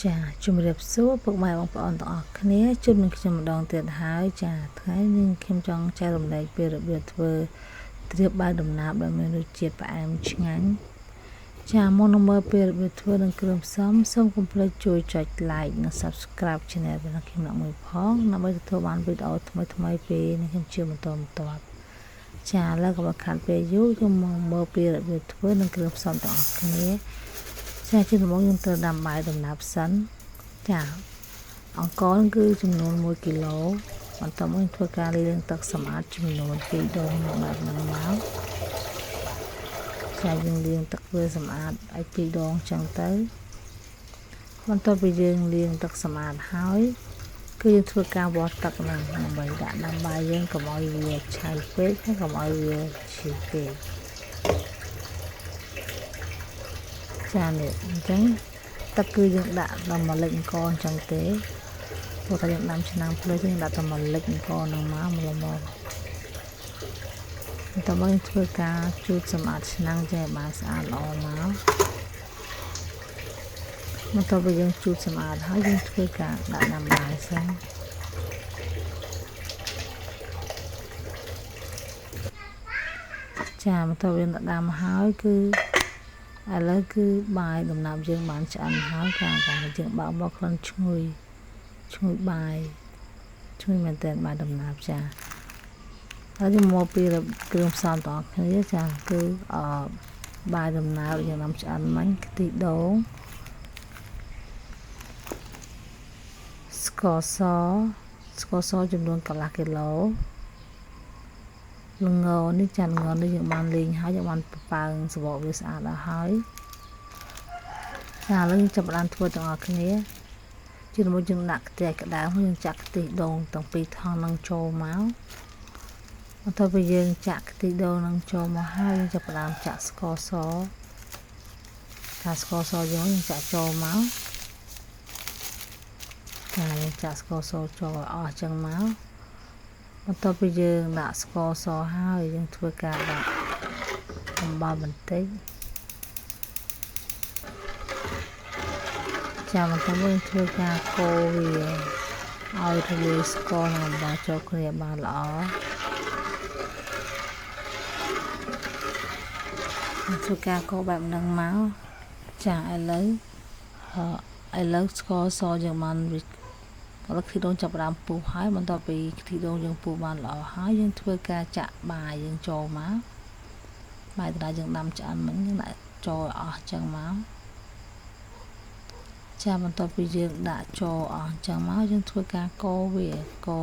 ចាជំរាបសួរពុកម៉ែបងប្អូនទាំងអស់គ្នាជួបនឹងខ្ញុំម្ដងទៀតហើយចាថ្ងៃនេះខ្ញុំចង់ចែករំលែកពីរបៀបធ្វើត្រៀបបាយដំណើបដែលមានរសជាតិផ្អែមឆ្ងាញ់ចាមុននឹងមើលពីរបៀបធ្វើនិងគ្រឿងផ្សំសូមកុំភ្លេចជួយចុច like និង subscribe channel របស់ខ្ញុំមួយផងដើម្បីទទួលបានវីដេអូថ្មីៗពីខ្ញុំជាបន្តបន្ទាប់ចាឥឡូវក៏មកខាត់ពេលយូរខ្ញុំមកមើលពីរបៀបធ្វើនិងគ្រឿងផ្សំទាំងអស់គ្នាចាជាដំបូងយើងត្រូវដាំបាយដំណើបសិនចាអង្ករគឺចំនួន1គីឡូបន្តមកធ្វើការលាងទឹកសម្អាតចំនួន2ដងបែបហ្នឹងមកចាយើងលាងទឹកវាសម្អាតឲ្យ2ដងចឹងទៅបន្ទាប់ពីយើងលាងទឹកសម្អាតហើយគឺយើងធ្វើការវាស់ទឹកហ្នឹងដើម្បីដាក់ដាំបាយយើងកុំឲ្យវាឆៅពេកហើយកុំឲ្យវាឈឺពេកចានេះអញ្ចឹងទឹកគឺយើងដាក់ដល់1លីត្រអង្ករអញ្ចឹងទេព្រោះតែយើងដាំឆ្នាំងភ្លើងយើងដាក់តែ1លីត្រអង្ករហ្នឹងមកបន្ទាប់មកយើងធ្វើការជូតសម្អាតឆ្នាំងចេះឲ្យបានស្អាតល្អមកបន្ទាប់ពីយើងជូតសម្អាតហើយយើងធ្វើការដាក់ដាំបាយសិនចាបន្ទាប់យើងដាក់ដាំហើយគឺឥឡូវគឺបាយដំណើបយើងបានឆ្អិនហើយការយើងបើកមកក្លិនឈ្ងុយបាយឈ្ងុយមែនតើបាយដំណើបចាហើយយើងមកពីគ្រឿងផ្សំទាំងអស់គ្នាចាគឺបាយដំណើបយើងដាំឆ្អិនមិញខ្ទិះដូងស្ករសចំនួនកន្លះគីឡូល្ងនេះចាល្ងនេះយើងបានលេងហើយយើងបានប្រប៉ើងសបកវាស្អាតដល់ហើយចាឥឡូវយើងចាប់ផ្ដើមធ្វើទាំងអស់គ្នាជាដំបូងយើងដាក់ខ្ទះក្តៅហើយយើងចាក់ខ្ទិះដូងទាំងពីរថង់នឹងចូលមកបន្ទាប់ពីយើងចាក់ខ្ទិះដូងនឹងចូលមកហើយយើងចាប់ផ្ដើមចាក់ស្ករសយើងចាក់ចូលមកចាយើងចាក់ស្ករសចូលអស់ចឹងមកបន្ទាប់ពីយើងដាក់ស្ករសហើយយើងធ្វើការដាក់អំបិលបន្តិចចាបន្ទាប់មកយើងធ្វើការកូរវាឲ្យរលាយស្ករនិងអំបិលចូលគ្នាបានល្អធ្វើការកូរបែបហ្នឹងមកចាឥឡូវស្ករសយើងបានខ្ទិះដូងចាប់ផ្ដើមពុះហើយបន្ទាប់ពីខ្ទិះដូងយើងពុះបានល្អហើយយើងធ្វើការចាក់បាយយើងចូលមកបាយដែលយើងដាំឆ្អិនមិញយើងដាក់ចូលអស់ចឹងមកចាបន្ទាប់ពីយើងដាក់ចូលអស់ចឹងមកយើងធ្វើការកូរវាកូ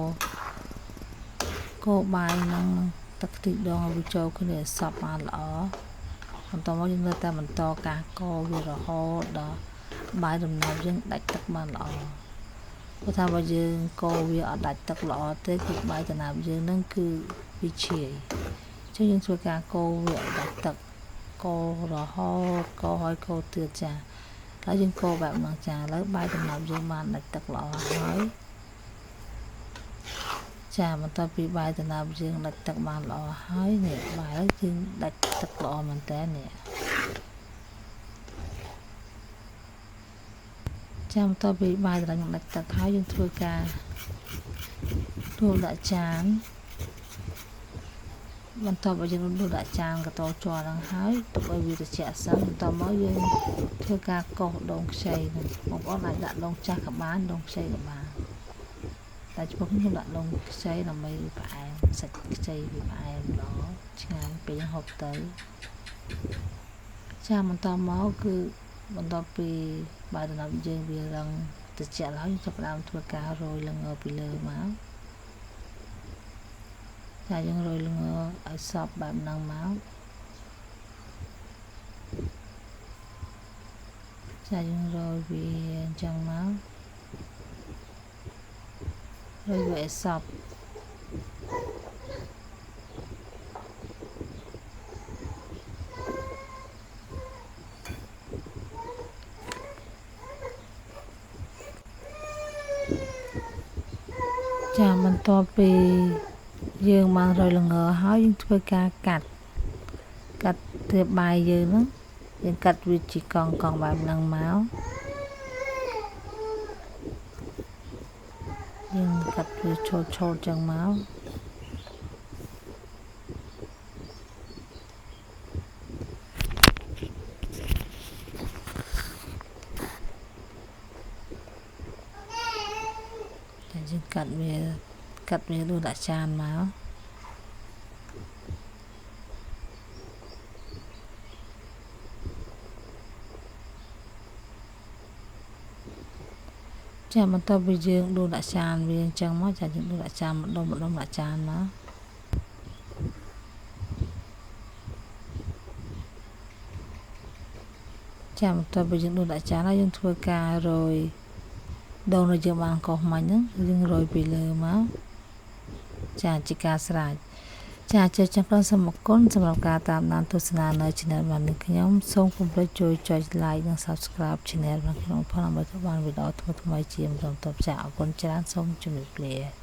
របាយនឹងទឹកខ្ទិះដូងឲ្យវាចូលគ្នាសព្វបានល្អបន្ទាប់មកយើងនៅតែបន្តការកូរវារហូតដល់បាយដំណើបយើងដាច់ទឹកបានល្អព្រោះថាបើយើងកូរវាអត់ដាច់ទឹកល្អទេគឺបាយដំណើបយើងនឹងគឺវាឈាយអញ្ចឹងយើងធ្វើការកូរវាដាច់ទឹកកូររហូតកូរហើយកូរទៀតចាហើយយើងកូរបែបហ្នឹងចាឥឡូវបាយដំណើបយើងបានដាច់ទឹកល្អហើយចាបន្ទាប់ពីបាយដំណើបយើងដាច់ទឹកបានល្អហើយនេះបាយយើងដាច់ទឹកល្អមែនតើនេះចាំបន្ទាប់ពីបាយដំណើបដាច់ទឹកហើយយើងធ្វើការដួសដាក់ចានបន្ទាប់ពីយើងដួសដាក់ចានកតោជ័រហ្នឹងហើយទុកឲ្យវាត្រជាក់សិនបន្ទាប់មកយើងធ្វើការកោសដូងខ្ចីហ្នឹងបងប្អូនអាចដាក់ដូងចាស់ក៏បានដូងខ្ចីក៏បានតែចំពោះខ្ញុំដាក់ដូងខ្ចីដើម្បីផ្អែមសាច់ខ្ចីវាផ្អែមល្អឆ្ងាញ់ពេលហូបទៅចាបន្តមកគឺបន្ទាប់ពីបាយដំណើបយើងវារឹងត្រជាក់ហើយចាប់ផ្ដើមធ្វើការរោយល្ងពីលើមកចាយើងរោយល្ងឲ្យសព្វបែបហ្នឹងមកចាយើងរោយវាអញ្ចឹងមករោយវាឲ្យសព្វចាបន្ទាប់ពីយើងបានរោយល្ងហើយយើងធ្វើការកាត់ត្រៀបបាយយើងហ្នឹងយើងកាត់វាជាកង់បែបហ្នឹងមក យើងកាត់វាឆោតចឹងមកយើងកាត់វាដួសដាក់ចានមកចាបន្ទាប់ពីយើងដួសដាក់ចានវាអញ្ចឹងមកចាយើងដួសដាក់ចានម្ដុំដាក់ចានមកចាបន្ទាប់ពីយើងដួសដាក់ចានហើយយើងធ្វើការរោយដូងដែលយើងបានកោសមាញ់ហ្នឹងយើងរោយពីលើមកចាជាការស្រេចចាជើចង់សូមអរគុណសម្រាប់ការតាមដានទស្សនានៅ Channel របស់នេះខ្ញុំសូមកុំភ្លេចជួយចុច Like និង Subscribe Channel របស់ខ្ញុំផងដើម្បីទទួលបានវីដេអូថ្មីៗជាបន្តចាអរគុណច្រើនសូមជម្រាបលា